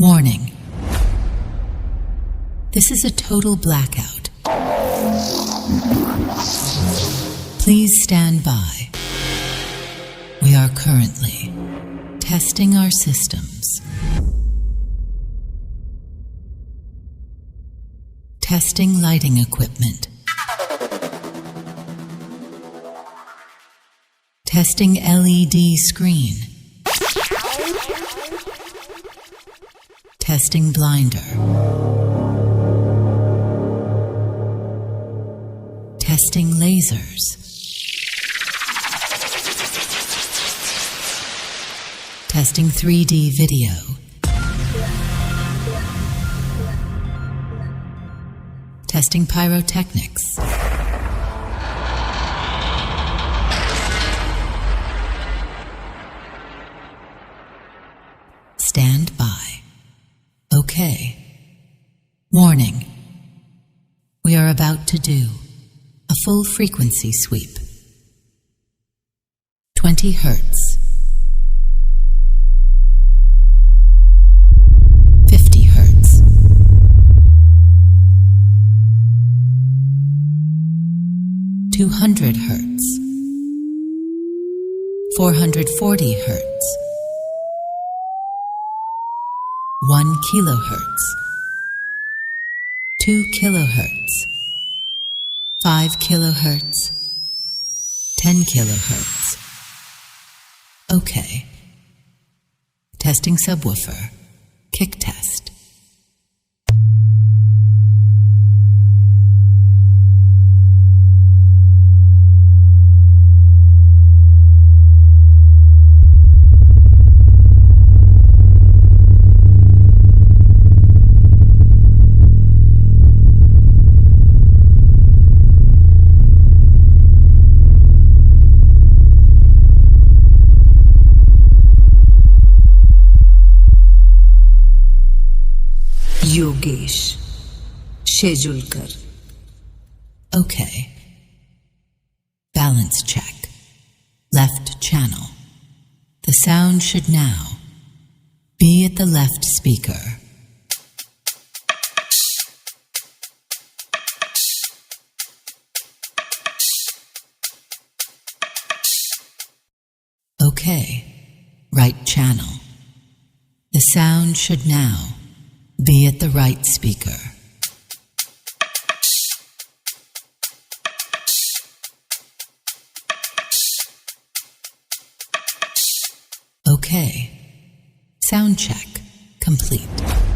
Warning. This is a total blackout. Please stand by. We are currently testing our systems. Testing lighting equipment. Testing LED screen. Testing blinder. Testing lasers. Testing 3D video. Testing pyrotechnics. Stand by. Okay. Warning. We are about to do a full frequency sweep. 20 Hertz. 50 Hertz. 200 Hertz. 440 Hertz. 1 kilohertz. 2 kilohertz. 5 kilohertz. 10 kilohertz. Okay. Testing subwoofer. Kick test. Yogesh शेजुलकर. Okay. Balance check. Left channel. The sound should now be at the left speaker. Okay. Right channel. The sound should now be at the right speaker. Okay. Sound check complete.